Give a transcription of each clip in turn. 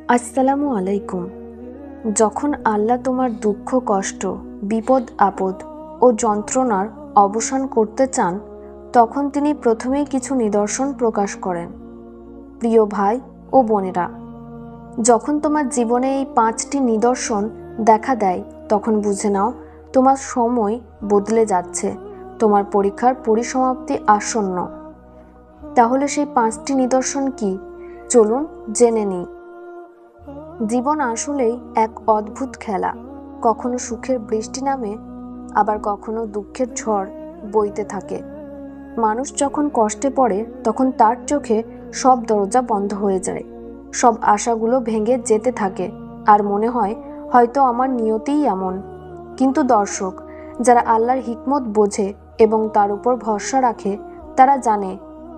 আসসালামু আলাইকুম। যখন আল্লাহ তোমার দুঃখ, কষ্ট, বিপদ আপদ ও যন্ত্রণার অবসান করতে চান, তখন তিনি প্রথমেই কিছু নিদর্শন প্রকাশ করেন। প্রিয় ভাই ও বোনেরা, যখন তোমার জীবনে এই 5টি নিদর্শন দেখা দেয়, তখন বুঝে নাও তোমার সময় বদলে যাচ্ছে, তোমার পরীক্ষার পরিসমাপ্তি আসন্ন। তাহলে সেই 5টি নিদর্শন কি? চলুন জেনে নিই। জীবন আসলেই এক অদ্ভুত খেলা। কখনো সুখের বৃষ্টি নামে, আবার কখনো দুঃখের ঝড় বইতে থাকে। মানুষ যখন কষ্টে পড়ে, তখন তার চোখে সব দরজা বন্ধ হয়ে যায়, সব আশাগুলো ভেঙে যেতে থাকে, আর মনে হয় হয়তো আমার নিয়তিই এমন। কিন্তু দর্শক, যারা আল্লাহর হিকমত বোঝে এবং তার উপর ভরসা রাখে, তারা জানে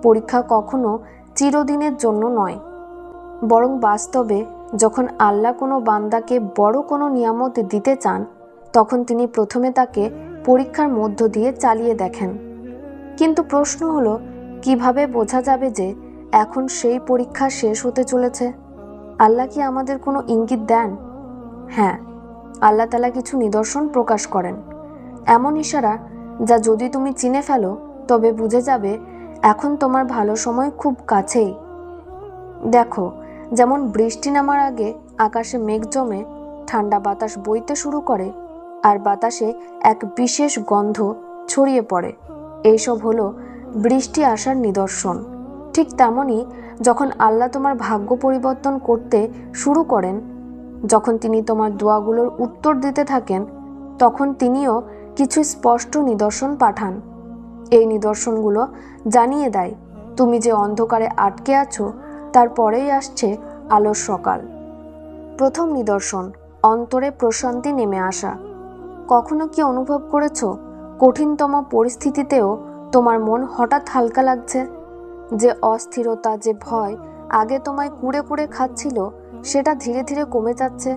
পরীক্ষা কখনো চিরদিনের জন্য নয়, বরং বাস্তবে যখন আল্লাহ কোনো বান্দাকে বড় কোনো নিয়ামত দিতে চান, তখন তিনি প্রথমে তাকে পরীক্ষার মধ্য দিয়ে চালিয়ে দেখেন। কিন্তু প্রশ্ন হলো, কিভাবে বোঝা যাবে যে এখন সেই পরীক্ষা শেষ হতে চলেছে? আল্লাহ কি আমাদের কোনো ইঙ্গিত দেন? হ্যাঁ, আল্লাহ তাআলা কিছু নিদর্শন প্রকাশ করেন, এমন ইশারা যা যদি তুমি চিনে ফেলো, তবে বুঝে যাবে এখন তোমার ভালো সময় খুব কাছেই। দেখো, যেমন বৃষ্টি নামার আগে আকাশে মেঘ জমে ঠান্ডা বাতাস বইতে শুরু করে, আর বাতাসে এক বিশেষ গন্ধ ছড়িয়ে পড়ে, এইসব হলো বৃষ্টি আসার নিদর্শন। ঠিক তেমনই যখন আল্লাহ তোমার ভাগ্য পরিবর্তন করতে শুরু করেন, যখন তিনি তোমার দোয়াগুলোর উত্তর দিতে থাকেন, তখন তিনিও কিছু স্পষ্ট নিদর্শন পাঠান। এই নিদর্শনগুলো জানিয়ে দেয় তুমি যে অন্ধকারে আটকে আছো, তারপরেই আসছে আলোর সকাল। প্রথম নিদর্শন, অন্তরে প্রশান্তি নেমে আসা। কখনো কি অনুভব করেছো কঠিনতম পরিস্থিতিতেও তোমার মন হঠাৎ হালকা লাগছে? যে অস্থিরতা, যে ভয় আগে তোমায় কুড়ে কুড়ে খাচ্ছিল, সেটা ধীরে ধীরে কমে যাচ্ছে।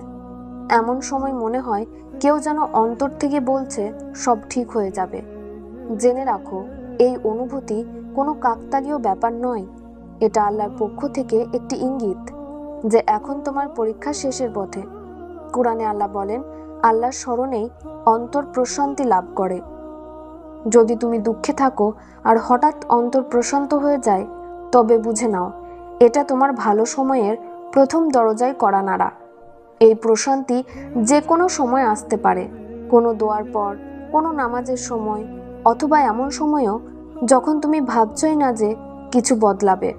এমন সময় মনে হয় কেউ যেন অন্তর থেকে বলছে সব ঠিক হয়ে যাবে। জেনে রাখো, এই অনুভূতি কোনো কাকতালীয় ব্যাপার নয়, এটা আল্লাহর পক্ষ থেকে একটি ইঙ্গিত যে এখন তোমার পরীক্ষা শেষের পথে। কুরআনে আল্লাহ বলেন, আল্লাহর স্মরণেই অন্তর প্রশান্তি লাভ করে। যদি তুমি দুঃখে থাকো আর হঠাৎ অন্তর প্রশান্ত হয়ে যায়, তবে বুঝে নাও এটা তোমার ভালো সময়ের প্রথম দরজায় কড়া নাড়া। এই প্রশান্তি যে কোনো সময় আসতে পারে, কোনো দোয়ার পর, কোনো নামাজের সময়, অথবা এমন সময়ও যখন তুমি ভাবছই না যে কিছু বদলাবে।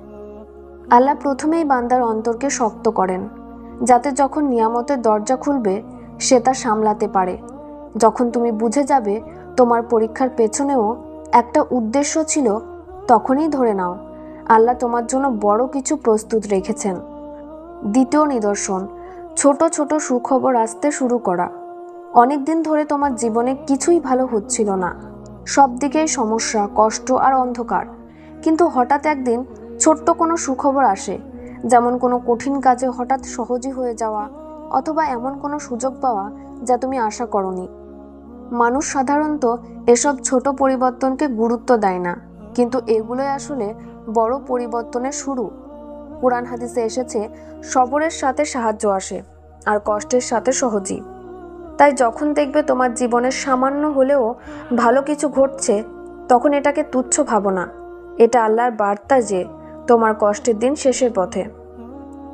আল্লাহ প্রথমেই বান্দার অন্তরকে শক্ত করেন, যাতে যখন নিয়ামতের দরজা খুলবে সে তা সামলাতে পারে। যখন তুমি বুঝে যাবে তোমার পরীক্ষার পেছনেও একটা উদ্দেশ্য ছিল, তখনই ধরে নাও আল্লাহ তোমার জন্য বড় কিছু প্রস্তুত রেখেছেন। দ্বিতীয় নিদর্শন, ছোট ছোট সুখবর আসতে শুরু করা। অনেক দিন ধরে তোমার জীবনে কিছুই ভালো হচ্ছিল না, সব দিকেই সমস্যা, কষ্ট আর অন্ধকার। কিন্তু হঠাৎ একদিন ছোট্ট কোনো সুখবর আসে, যেমন কোনো কঠিন কাজে হঠাৎ সহজই হয়ে যাওয়া, অথবা এমন কোনো সুযোগ পাওয়া যা তুমি আশা করনি। মানুষ সাধারণত এসব ছোট পরিবর্তনকে গুরুত্ব দেয় না, কিন্তু এগুলোই আসলে বড় পরিবর্তনের শুরু। কুরআন হাদিসে এসেছে, সবরের সাথে সাহায্য আসে আর কষ্টের সাথে সহজই। তাই যখন দেখবে তোমার জীবনের সামান্য হলেও ভালো কিছু ঘটছে, তখন এটাকে তুচ্ছ ভাবো না। এটা আল্লাহর বার্তা যে তোমার কষ্টের দিন শেষের পথে।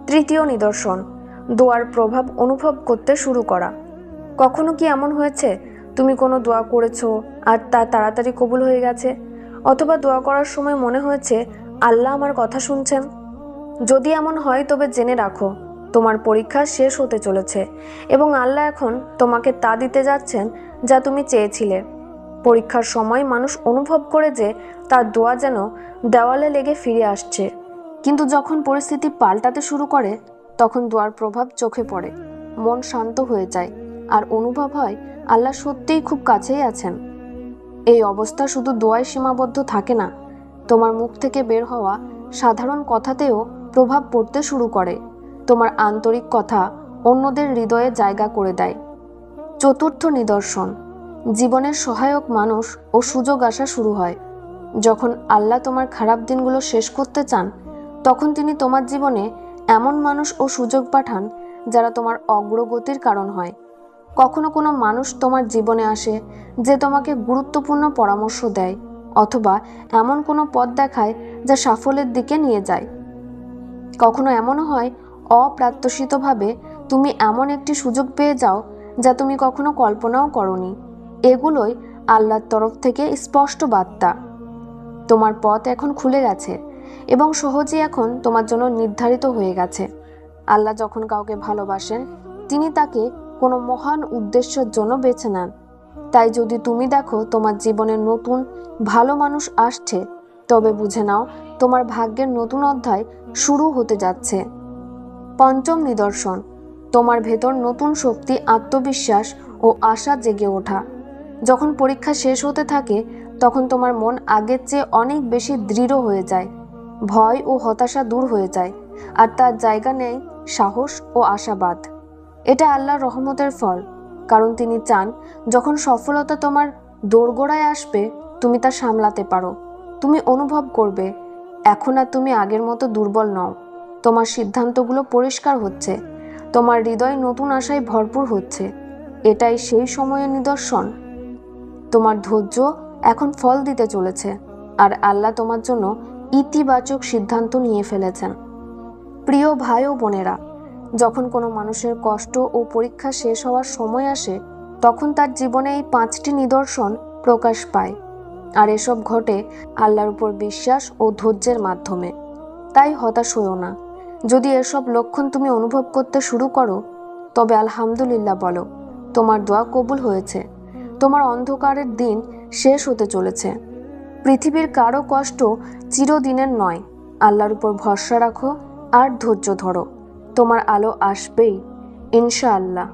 তৃতীয় নিদর্শন, দোয়ার প্রভাব অনুভব করতে শুরু করা। কখনো কি এমন হয়েছে তুমি কোনো দোয়া করেছো আর তা তাড়াতাড়ি কবুল হয়ে গেছে, অথবা দোয়া করার সময় মনে হয়েছে আল্লাহ আমার কথা শুনছেন? যদি এমন হয়, তবে জেনে রাখো তোমার পরীক্ষা শেষ হতে চলেছে এবং আল্লাহ এখন তোমাকে তা দিতে যাচ্ছেন যা তুমি চেয়েছিলে। পরীক্ষার সময় মানুষ অনুভব করে যে তার দোয়া যেন দেওয়ালে লেগে ফিরে আসছে, কিন্তু যখন পরিস্থিতি পাল্টাতে শুরু করে, তখন দোয়ার প্রভাব চোখে পড়ে, মন শান্ত হয়ে যায়, আর অনুভব হয় আল্লাহ সত্যিই খুব কাছেই আছেন। এই অবস্থা শুধু দোয়ায় সীমাবদ্ধ থাকে না, তোমার মুখ থেকে বের হওয়া সাধারণ কথাতেও প্রভাব পড়তে শুরু করে। তোমার আন্তরিক কথা অন্যদের হৃদয়ে জায়গা করে দেয়। চতুর্থ নিদর্শন, জীবনের সহায়ক মানুষ ও সুযোগ আসা শুরু হয়। যখন আল্লাহ তোমার খারাপ দিনগুলো শেষ করতে চান, তখন তিনি তোমার জীবনে এমন মানুষ ও সুযোগ পাঠান যারা তোমার অগ্রগতির কারণ হয়। কখনো কোনো মানুষ তোমার জীবনে আসে যে তোমাকে গুরুত্বপূর্ণ পরামর্শ দেয় অথবা এমন কোনো পথ দেখায় যা সাফল্যের দিকে নিয়ে যায়। কখনো এমনও হয় অপ্রত্যাশিতভাবে তুমি এমন একটি সুযোগ পেয়ে যাও যা তুমি কখনো কল্পনাও করনি। এগুলোই আল্লাহর তরফ থেকে স্পষ্ট বার্তা। তোমার পথ এখন খুলে গেছে এবং সহজেই এখন তোমার জন্য নির্ধারিত হয়ে গেছে। আল্লাহ যখন কাউকে ভালোবাসেন তিনি তাকে কোনো মহান উদ্দেশ্যের জন্য বেছে নেন। তাই যদি তুমি দেখো তোমার জীবনে নতুন ভালো মানুষ আসছে, তবে বুঝে নাও তোমার ভাগ্যের নতুন অধ্যায় শুরু হতে যাচ্ছে। পঞ্চম নিদর্শন, তোমার ভেতর নতুন শক্তি, আত্মবিশ্বাস ও আশা জেগে ওঠা। যখন পরীক্ষা শেষ হতে থাকে তখন তোমার মন আগের চেয়ে অনেক বেশি দৃঢ় হয়ে যায়। ভয় ও হতাশা দূর হয়ে যায় আর তার জায়গা নেয় সাহস ও আশাবাদ। এটা আল্লাহর রহমতের ফল, কারণ তিনি চান যখন সফলতা তোমার দোরগোড়ায় আসবে তুমি তা সামলাতে পারো। তুমি অনুভব করবে এখন আর তুমি আগের মতো দুর্বল নও। তোমার সিদ্ধান্তগুলো পরিষ্কার হচ্ছে, তোমার হৃদয় নতুন আশায় ভরপুর হচ্ছে। এটাই সেই সময়ের নিদর্শন। তোমার ধৈর্য এখন ফল দিতে চলেছে আর আল্লাহ তোমার জন্য ইতিবাচক সিদ্ধান্ত নিয়ে ফেলেছেন। প্রিয় ভাই ও বোনেরা, যখন কোনো মানুষের কষ্ট ও পরীক্ষা শেষ হওয়ার সময় আসে তখন তার জীবনে এই 5টি নিদর্শন প্রকাশ পায়। আর এসব ঘটে আল্লাহর উপর বিশ্বাস ও ধৈর্যের মাধ্যমে। তাই হতাশ হইও না। যদি এসব লক্ষণ তুমি অনুভব করতে শুরু করো তবে আলহামদুলিল্লাহ বলো, তোমার দোয়া কবুল হয়েছে। তোমার অন্ধকারের দিন শেষ হতে চলেছে। পৃথিবীর কারো কষ্ট চিরদিনের নয়। আল্লাহর উপর ভরসা রাখো আর ধৈর্য ধরো। তোমার আলো আসবেই ইনশাআল্লাহ।